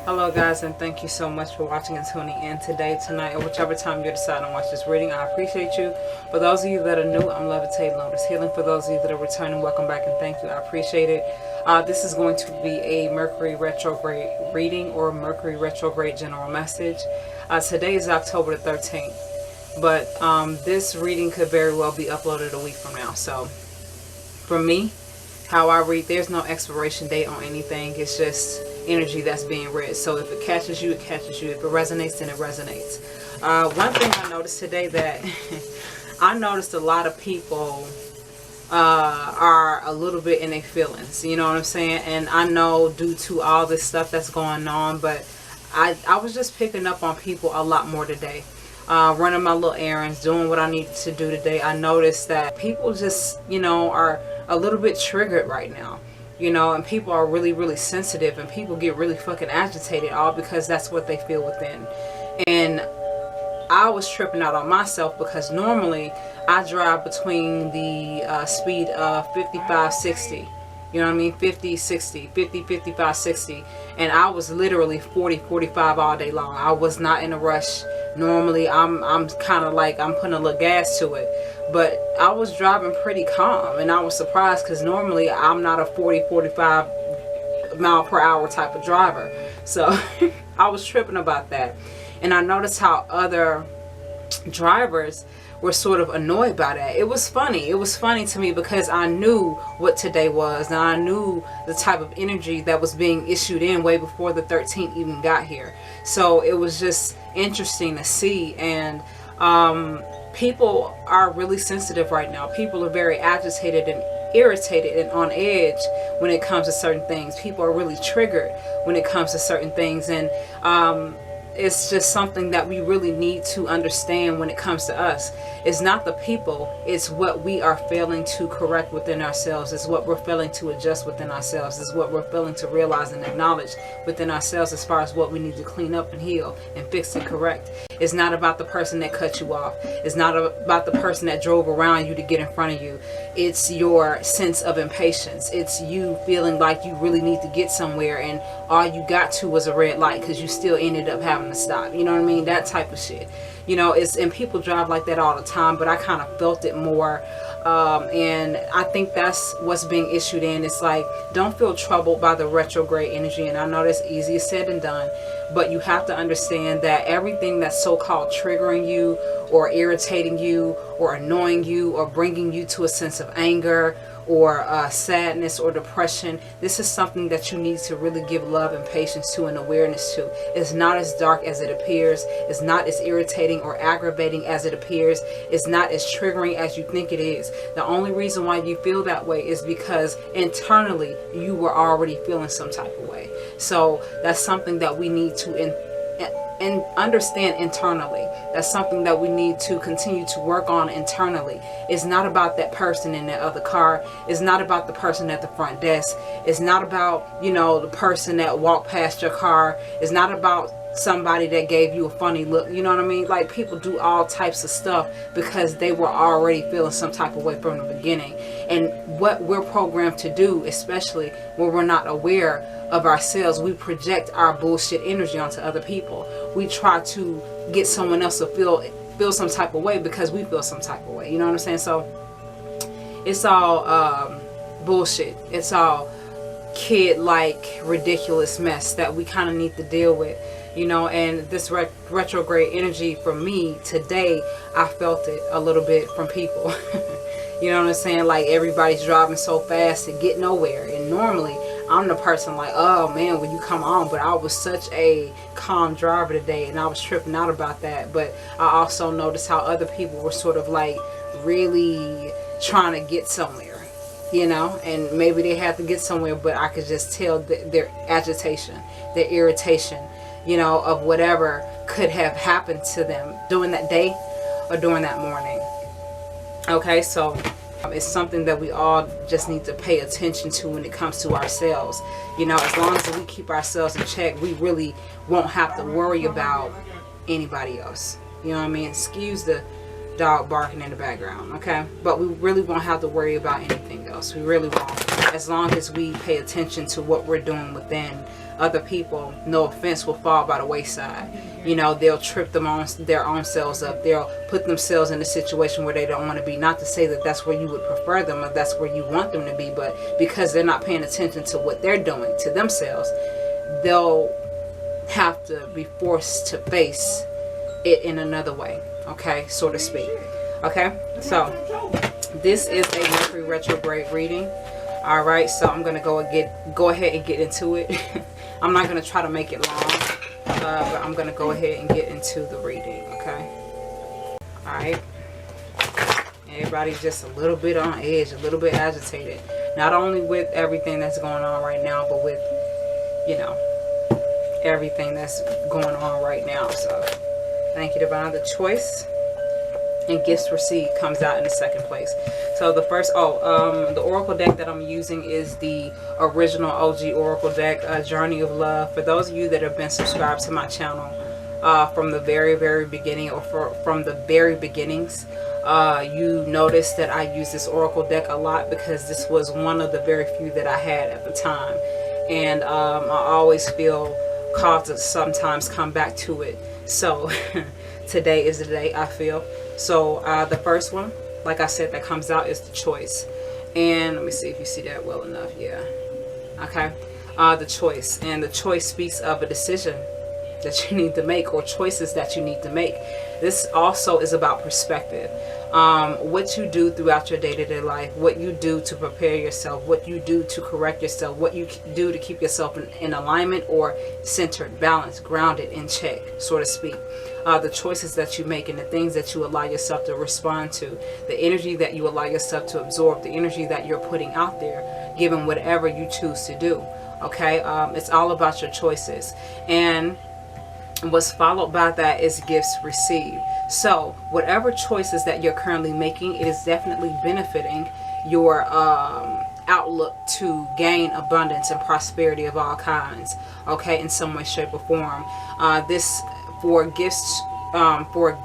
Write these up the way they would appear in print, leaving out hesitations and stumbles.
Hello guys, and thank you so much for watching and tuning in today, tonight, or whichever time you decide to watch this reading. I appreciate you. For those of you that are new, I'm Levitating, Lotus healing. For those of you that are returning, welcome back and thank you. I appreciate it. This is going to be a Mercury retrograde reading or Mercury retrograde general message. Today is October the 13th, but this reading could very well be uploaded a week from now. So for me, how I read, there's no expiration date on anything. It's just energy that's being read. So if it catches you, it catches you. If it resonates, then it resonates. One thing I noticed today that I noticed a lot of people are a little bit in their feelings. You know what I'm saying? And I know due to all this stuff that's going on, but I was just picking up on people a lot more today. Running my little errands, doing what I needed to do today. I noticed that people just, are a little bit triggered right now. And people are really, really sensitive, and people get really fucking agitated, all because that's what they feel within. And I was tripping out on myself because normally I drive between the speed of 55, 60. You know what I mean? 50, 60, 50, 55, 60. And I was literally 40, 45 all day long. I was not in a rush. Normally I'm kind of like I'm putting a little gas to it. But I was driving pretty calm, and I was surprised because normally I'm not a 40, 45 mile per hour type of driver. So I was tripping about that. And I noticed how other drivers were sort of annoyed by that. It was funny. It was funny to me because I knew what today was, and I knew the type of energy that was being issued in way before the 13th even got here. So it was just interesting to see. And people are really sensitive right now. People are very agitated and irritated and on edge when it comes to certain things. People are really triggered when it comes to certain things. And it's just something that we really need to understand when it comes to us. It's not the people, it's what we are failing to correct within ourselves. It's what we're failing to adjust within ourselves. It's what we're failing to realize and acknowledge within ourselves as far as what we need to clean up and heal and fix and correct. It's not about the person that cut you off. It's not about the person that drove around you to get in front of you. It's your sense of impatience. It's you feeling like you really need to get somewhere, and all you got to was a red light because you still ended up having to stop. You know what I mean? That type of shit. And people drive like that all the time, but I kind of felt it more. And I think that's what's being issued in. It's like, don't feel troubled by the retrograde energy. And I know that's easier said than done, but you have to understand that everything that's so-called triggering you or irritating you or annoying you or bringing you to a sense of anger or sadness or depression, this is something that you need to really give love and patience to and awareness to. It's not as dark as it appears. It's not as irritating or aggravating as it appears. It's not as triggering as you think it is. The only reason why you feel that way is because internally you were already feeling some type of way. So that's something that we need to and understand internally. That's something that we need to continue to work on internally. It's not about that person in that other car. It's not about the person at the front desk. It's not about, the person that walked past your car. It's not about somebody that gave you a funny look. You know what I mean? Like, people do all types of stuff because they were already feeling some type of way from the beginning. And what we're programmed to do, especially when we're not aware of ourselves, we project our bullshit energy onto other people. We try to get someone else to feel some type of way because we feel some type of way. You know what I'm saying? So it's all bullshit. It's all kid-like ridiculous mess that we kind of need to deal with. And this retrograde energy for me today, I felt it a little bit from people. You know what I'm saying? Like, everybody's driving so fast to get nowhere. And normally I'm the person like, oh man, when you come on. But I was such a calm driver today, and I was tripping out about that. But I also noticed how other people were sort of like really trying to get somewhere, and maybe they had to get somewhere, but I could just tell their agitation, their irritation, of whatever could have happened to them during that day or during that morning. Okay, so it's something that we all just need to pay attention to when it comes to ourselves. As long as we keep ourselves in check, we really won't have to worry about anybody else. You know what I mean? Excuse the dog barking in the background, okay? But we really won't have to worry about anything else. We really won't. As long as we pay attention to what we're doing within, other people, no offense, will fall by the wayside. You know, they'll trip them on their own selves up. They'll put themselves in a situation where they don't want to be. Not to say that that's where you would prefer them or that's where you want them to be, but because they're not paying attention to what they're doing to themselves, they'll have to be forced to face it in another way, okay, so to speak. Okay, so this is a Mercury retrograde reading. All right, so I'm gonna go ahead and get into it. I'm not gonna try to make it long, but I'm gonna go ahead and get into the reading. Okay. All right. Everybody's just a little bit on edge, a little bit agitated. Not only with everything that's going on right now, but with, you know, everything that's going on right now. So thank you, Divine. The choice and gifts received comes out in the second place. So the first, the oracle deck that I'm using is the original OG oracle deck, Journey of Love. For those of you that have been subscribed to my channel from the very beginning, or from the very beginnings, you notice that I use this oracle deck a lot because this was one of the very few that I had at the time, and I always feel called to sometimes come back to it. So today is the day, I feel. So the first one, like I said, that comes out is the choice. And let me see if you see that well enough. Yeah. Okay. The choice. And the choice speaks of a decision that you need to make, or choices that you need to make. This also is about perspective. What you do throughout your day-to-day life, what you do to prepare yourself, what you do to correct yourself, what you do to keep yourself in alignment or centered, balanced, grounded, in check, so to speak. The choices that you make and the things that you allow yourself to respond to, the energy that you allow yourself to absorb, the energy that you're putting out there, given whatever you choose to do. Okay, it's all about your choices. And what's followed by that is gifts received. So whatever choices that you're currently making, it is definitely benefiting your outlook to gain abundance and prosperity of all kinds, okay, in some way, shape, or form. This for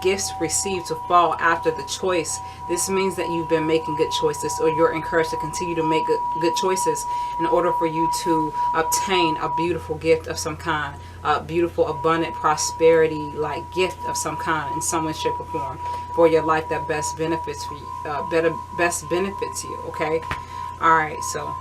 gifts received to fall after the choice, this means that you've been making good choices, or you're encouraged to continue to make good choices in order for you to obtain a beautiful gift of some kind, a beautiful, abundant, prosperity like gift of some kind, in some way, shape, or form, for your life that best benefits for you, best benefits you. Okay. All right. So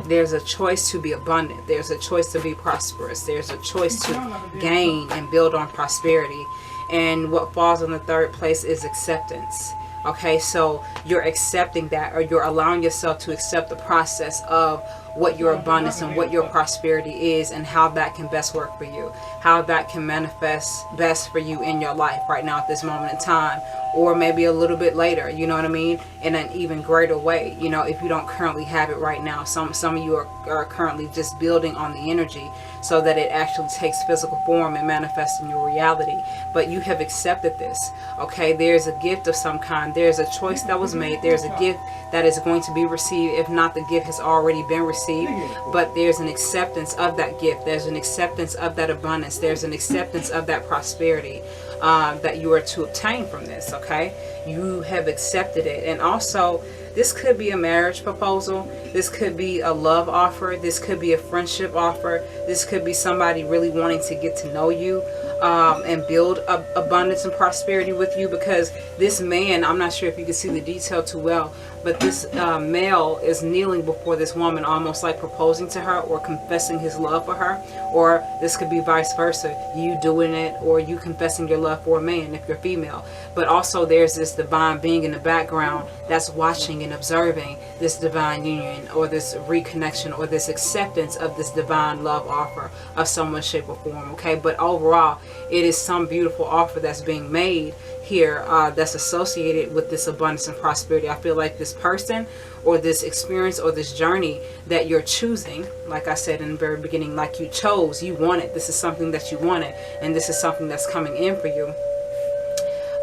there's a choice to be abundant. There's a choice to be prosperous. There's a choice to gain and build on prosperity. And what falls in the third place is acceptance. Okay, so you're accepting that, or you're allowing yourself to accept the process of what your abundance and what your prosperity is, and how that can best work for you, how that can manifest best for you in your life right now at this moment in time, or maybe a little bit later, you know what I mean, in an even greater way. You know, if you don't currently have it right now, some of you are currently just building on the energy so that it actually takes physical form and manifests in your reality. But you have accepted this. Okay, there's a gift of some kind. There's a choice that was made. There's a gift that is going to be received. If not, the gift has already been received, but there's an acceptance of that gift. There's an acceptance of that abundance. There's an acceptance of that prosperity that you are to obtain from this. Okay, you have accepted it. And also, this could be a marriage proposal. This could be a love offer. This could be a friendship offer. This could be somebody really wanting to get to know you and build abundance and prosperity with you. Because this man, I'm not sure if you can see the detail too well, but this male is kneeling before this woman, almost like proposing to her or confessing his love for her. Or this could be vice versa, you doing it or you confessing your love for a man if you're female. But also there's this divine being in the background that's watching and observing this divine union, or this reconnection, or this acceptance of this divine love offer of some way, shape, or form. Okay, but overall, it is some beautiful offer that's being made here that's associated with this abundance and prosperity. I feel like this person or this experience or this journey that you're choosing, like I said in the very beginning, like you chose, you wanted, this is something that you wanted, and this is something that's coming in for you.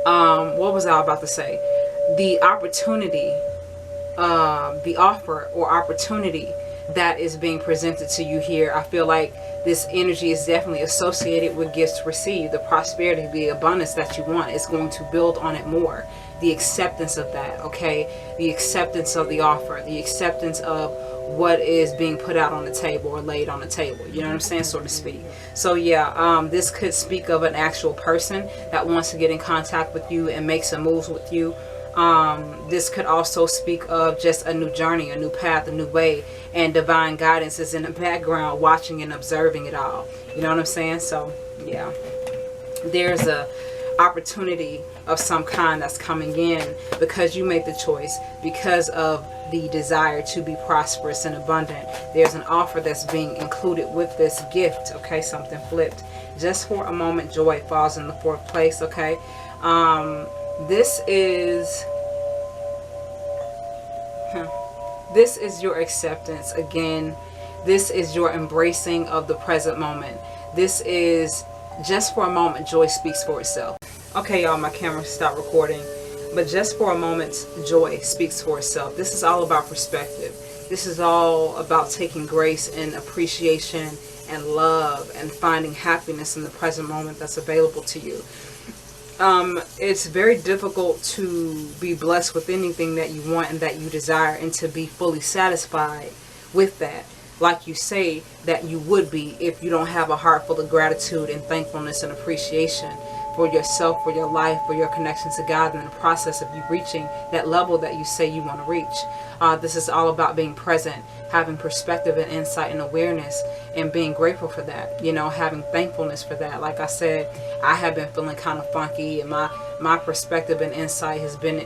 What was I about to say? The opportunity, the offer or opportunity that is being presented to you here. I feel like this energy is definitely associated with gifts received. The prosperity, the abundance that you want is going to build on it more. The acceptance of that, okay? The acceptance of the offer, the acceptance of what is being put out on the table or laid on the table, you know what I'm saying, so to speak. So yeah, this could speak of an actual person that wants to get in contact with you and make some moves with you. This could also speak of just a new journey, a new path, a new way, and divine guidance is in the background watching and observing it all, you know what I'm saying. So yeah, there's a opportunity of some kind that's coming in because you made the choice, because of the desire to be prosperous and abundant. There's an offer that's being included with this gift, okay? Something flipped. Just for a moment, joy falls in the 4th place, okay? This is your acceptance. Again, this is your embracing of the present moment. This is just for a moment, joy speaks for itself. Okay, y'all, my camera stopped recording. But just for a moment, joy speaks for itself. This is all about perspective. This is all about taking grace and appreciation and love and finding happiness in the present moment that's available to you. It's very difficult to be blessed with anything that you want and that you desire, and to be fully satisfied with that, like you say that you would be, if you don't have a heart full of gratitude and thankfulness and appreciation for yourself, for your life, for your connection to God, and the process of you reaching that level that you say you want to reach. This is all about being present, having perspective and insight and awareness, and being grateful for that, you know, having thankfulness for that. Like I said, I have been feeling kind of funky, and my perspective and insight has been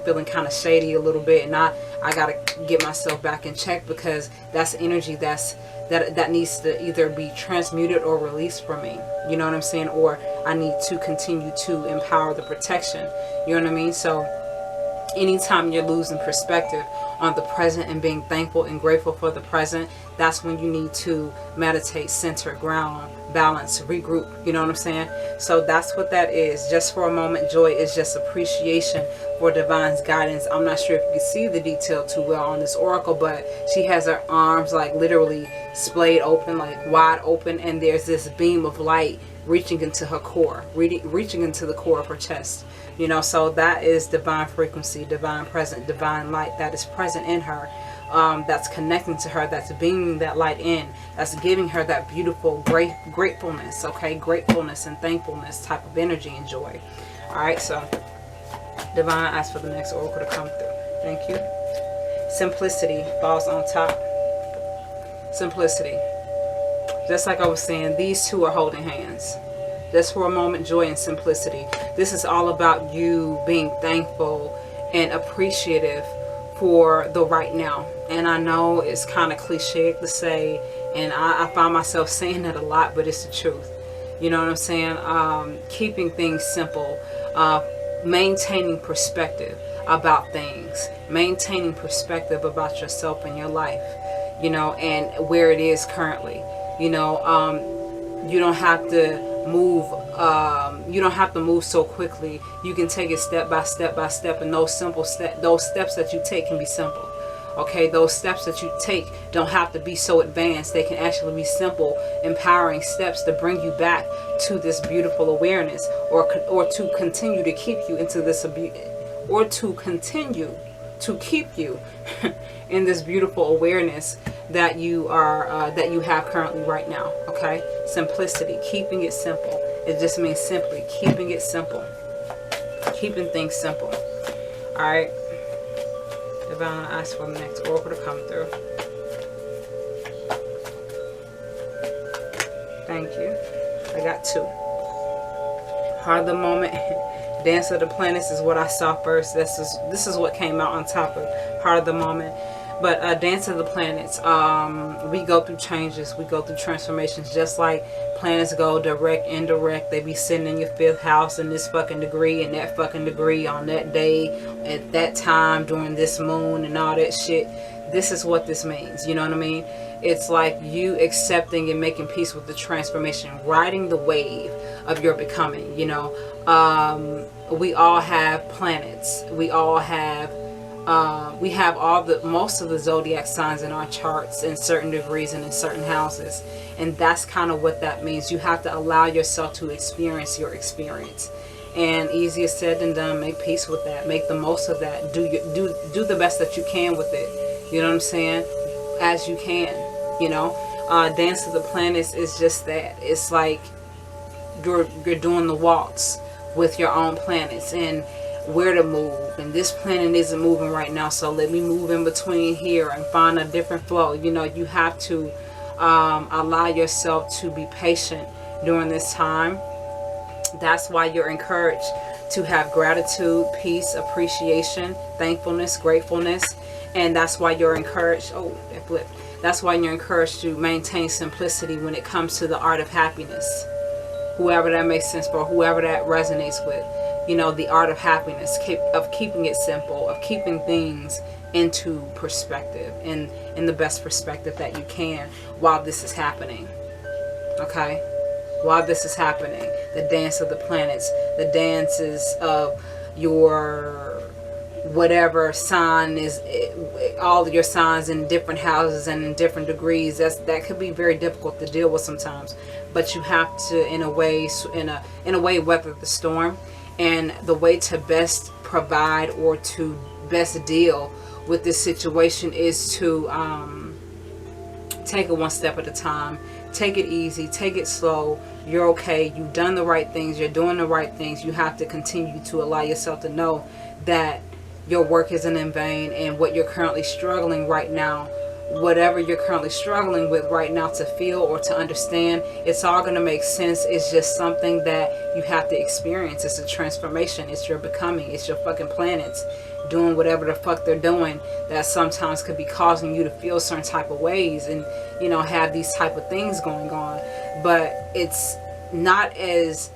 feeling kind of shady a little bit, and I gotta get myself back in check, because that's energy that needs to either be transmuted or released from me, you know what I'm saying, or I need to continue to empower the protection, you know what I mean. So anytime you're losing perspective on the present and being thankful and grateful for the present, that's when you need to meditate, center, ground, balance, regroup, you know what I'm saying. So that's what that is. Just for a moment, joy is just appreciation for divine's guidance. I'm not sure if you can see the detail too well on this oracle, but she has her arms like literally splayed open, like wide open, and there's this beam of light reaching into her core, reaching into the core of her chest, you know. So that is divine frequency, divine present, divine light that is present in her, that's connecting to her, that's beaming that light in, that's giving her that beautiful gratefulness, okay, gratefulness and thankfulness type of energy and joy. All right, so divine, ask for the next oracle to come through. Thank you. Simplicity falls on top. Simplicity. Just like I was saying, these two are holding hands. Just for a moment, joy and simplicity. This is all about you being thankful and appreciative for the right now. And I know it's kind of cliche to say, and I find myself saying that a lot, but it's the truth. You know what I'm saying? Keeping things simple, maintaining perspective about things, maintaining perspective about yourself and your life, you know, and where it is currently. You know, you don't have to move. You don't have to move so quickly. You can take it step by step by step, and those steps that you take can be simple. Okay, those steps that you take don't have to be so advanced. They can actually be simple, empowering steps to bring you back to this beautiful awareness, or to continue to keep you into this, or to continue to keep you in this beautiful awareness that you are that you have currently right now. Okay, simplicity, keeping it simple. It just means simply keeping it simple, keeping things simple. All right, divine, ask for the next oracle to come through. Thank you. I got 2. Heart of the moment. Dance of the planets is what I saw first. This is what came out on top of Heart of the moment. But Dance of the Planets, we go through changes, we go through transformations, just like planets go direct, indirect. They be sitting in your 5th house in this fucking degree and that fucking degree on that day, at that time, during this moon and all that shit. This is what this means, you know what I mean? It's like you accepting and making peace with the transformation, riding the wave of your becoming, you know. We all have planets. We all have we have most of the zodiac signs in our charts in certain degrees and in certain houses, and that's kind of what that means. You have to allow yourself to experience your experience, and easier said than done. Make peace with that, make the most of that, do the best that you can with it, you know what I'm saying, as you can, you know. Dance of the Planets is just that. It's like you're doing the waltz with your own planets and where to move, and this planet isn't moving right now, so let me move in between here and find a different flow. You know, you have to allow yourself to be patient during this time. That's why you're encouraged to have gratitude, peace, appreciation, thankfulness, gratefulness, and that's why you're encouraged, oh, that flipped. That's why you're encouraged to maintain simplicity when it comes to the art of happiness. Whoever that makes sense for, whoever that resonates with. You know, the art of happiness, of keeping it simple, of keeping things into perspective, and in the best perspective that you can while this is happening. Okay? While this is happening. The dance of the planets, the dances of your whatever sign is, all of your signs in different houses and in different degrees. That could be very difficult to deal with sometimes, but you have to, in a way, weather the storm. And the way to best provide or to best deal with this situation is to take it one step at a time. Take it easy, take it slow. You're okay, you've done the right things, you're doing the right things. You have to continue to allow yourself to know that your work isn't in vain, and what you're currently struggling right now, whatever you're currently struggling with right now to feel or to understand, it's all going to make sense. It's just something that you have to experience. It's a transformation. It's your becoming. It's your fucking planets doing whatever the fuck they're doing that sometimes could be causing you to feel certain type of ways and, you know, have these type of things going on. But it's not as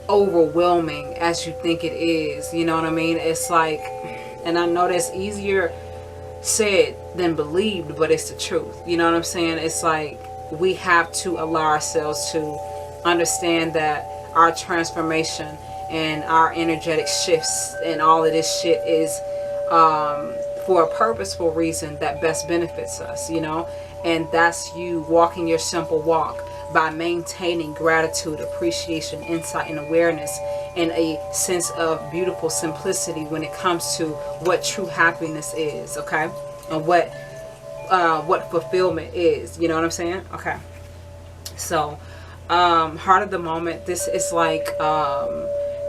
overwhelming as you think it is. You know what I mean? It's like, and I know that's easier said than believed, but it's the truth. You know what I'm saying? It's like we have to allow ourselves to understand that our transformation and our energetic shifts and all of this shit is for a purposeful reason that best benefits us, you know. And that's you walking your simple walk by maintaining gratitude, appreciation, insight, and awareness, and a sense of beautiful simplicity when it comes to what true happiness is, okay, and what fulfillment is. You know what I'm saying? Okay. So, heart of the moment. This is like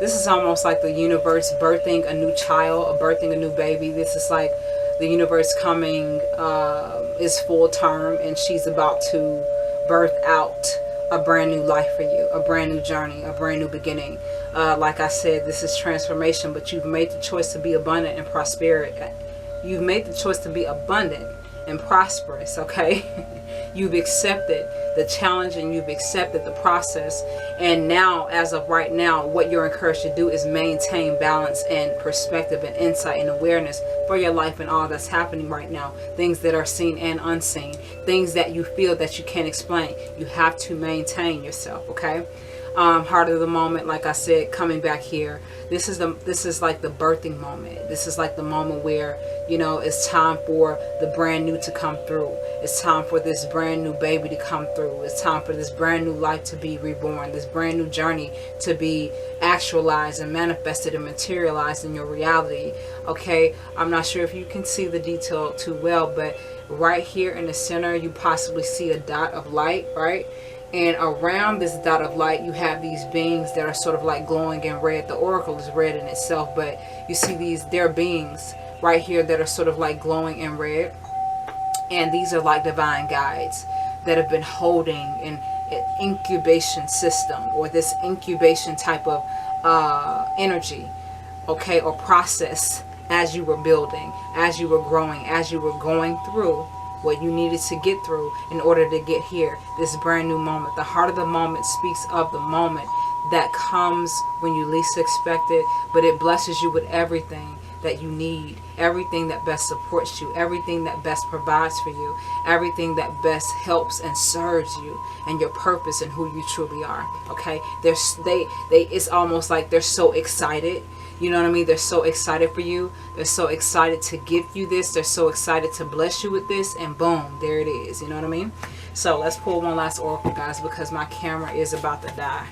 this is almost like the universe birthing a new child, or birthing a new baby. This is like the universe coming is full term, and she's about to birth out a brand new life for you, a brand new journey, a brand new beginning. Like I said, this is transformation, but you've made the choice to be abundant and prosperous. You've made the choice to be abundant and prosperous, okay? You've accepted the challenge and you've accepted the process. And now, as of right now, what you're encouraged to do is maintain balance and perspective and insight and awareness for your life and all that's happening right now. Things that are seen and unseen. Things that you feel that you can't explain. You have to maintain yourself, okay? Heart of the moment, like I said, coming back here. This is like the birthing moment. This is like the moment where, you know, it's time for the brand new to come through. It's time for this brand new baby to come through. It's time for this brand new life to be reborn. This brand new journey to be actualized and manifested and materialized in your reality. Okay, I'm not sure if you can see the detail too well, but right here in the center, you possibly see a dot of light, right? And around this dot of light, you have these beings that are sort of like glowing in red. The oracle is red in itself, but you see there are beings right here that are sort of like glowing in red. And these are like divine guides that have been holding an incubation system, or this incubation type of energy, okay, or process, as you were building, as you were growing, as you were going through what you needed to get through in order to get here, this brand new moment. The heart of the moment speaks of the moment that comes when you least expect it, but it blesses you with everything that you need, everything that best supports you, everything that best provides for you, everything that best helps and serves you and your purpose and who you truly are. Okay, it's almost like they're so excited. You know what I mean? They're so excited for you. They're so excited to give you this. They're so excited to bless you with this. And boom, there it is. You know what I mean? So let's pull one last oracle, guys, because my camera is about to die.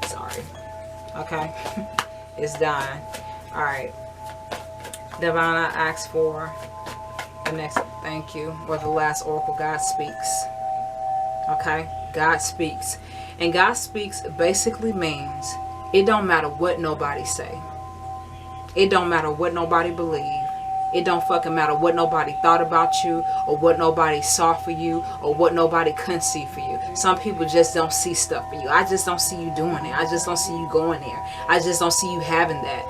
Sorry. Okay. It's dying. All right. Divine, I ask for the next, thank you, or the last oracle. God speaks. Okay? God speaks. And God speaks basically means it don't matter what nobody say. It don't matter what nobody believe. It don't fucking matter what nobody thought about you, or what nobody saw for you, or what nobody couldn't see for you. Some people just don't see stuff for you. I just don't see you doing it. I just don't see you going there. I just don't see you having that.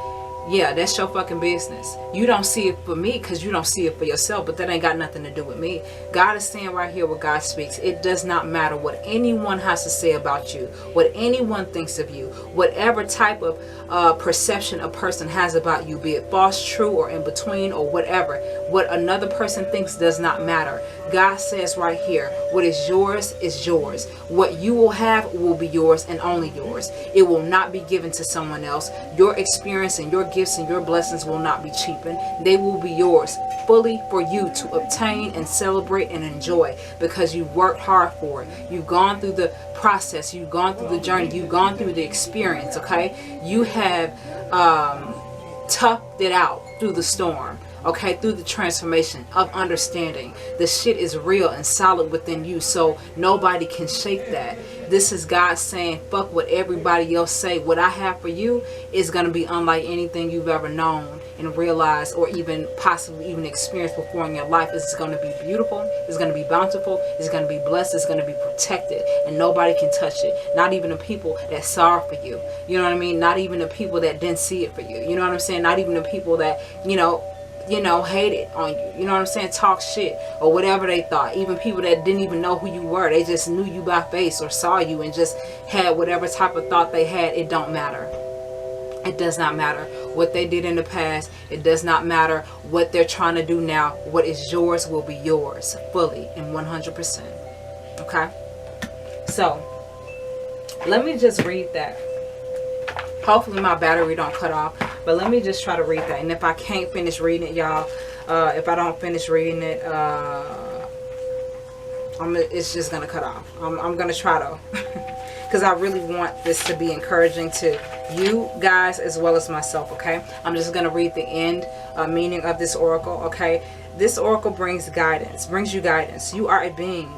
Yeah, that's your fucking business. You don't see it for me because you don't see it for yourself, but that ain't got nothing to do with me. God is saying right here what God speaks. It does not matter what anyone has to say about you, what anyone thinks of you, whatever type of perception a person has about you, be it false, true, or in between, or whatever. What another person thinks does not matter. God says right here, what is yours is yours. What you will have will be yours and only yours. It will not be given to someone else. Your experience and your gifts and your blessings will not be cheapened. They will be yours fully for you to obtain and celebrate and enjoy, because you worked hard for it. You've gone through the process. You've gone through the journey. You've gone through the experience. Okay, you have toughed it out through the storm. Okay, through the transformation of understanding. The shit is real and solid within you, so nobody can shake that. This is God saying, fuck what everybody else say. What I have for you is going to be unlike anything you've ever known and realized, or even possibly even experienced before in your life. It's going to be beautiful. It's going to be bountiful. It's going to be blessed. It's going to be protected, and nobody can touch it. Not even the people that saw it for you. You know what I mean? Not even the people that didn't see it for you. You know what I'm saying? Not even the people that, you know, hated on you. You know what I'm saying? Talk shit or whatever they thought. Even people that didn't even know who you were. They just knew you by face or saw you and just had whatever type of thought they had. It don't matter. It does not matter what they did in the past. It does not matter what they're trying to do now. What is yours will be yours fully and 100%. Okay? So, let me just read that. Hopefully my battery don't cut off. But let me just try to read that. And if I can't finish reading it, y'all, if I don't finish reading it, it's just going to cut off. I'm going to try to. Because I really want this to be encouraging to you guys as well as myself, okay? I'm just going to read the end meaning of this oracle, okay? This oracle brings you guidance. You are a being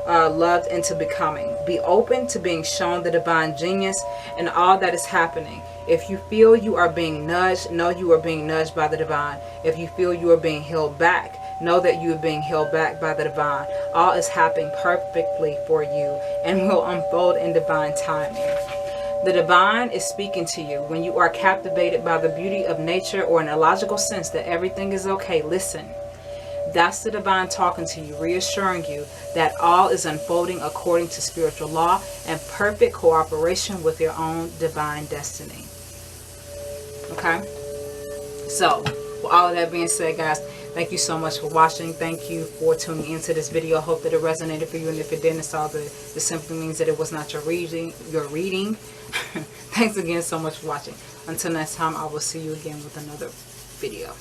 loved into becoming. Be open to being shown the divine genius and all that is happening. If you feel you are being nudged, know you are being nudged by the divine. If you feel you are being held back, know that you are being held back by the divine. All is happening perfectly for you and will unfold in divine timing. The divine is speaking to you when you are captivated by the beauty of nature, or in a logical sense that everything is okay. Listen. That's the divine talking to you, reassuring you that all is unfolding according to spiritual law and perfect cooperation with your own divine destiny. Okay? So, with all of that being said, guys, thank you so much for watching. Thank you for tuning into this video. I hope that it resonated for you. And if it didn't, it's all good. It simply means that it was not your reading. Thanks again so much for watching. Until next time, I will see you again with another video.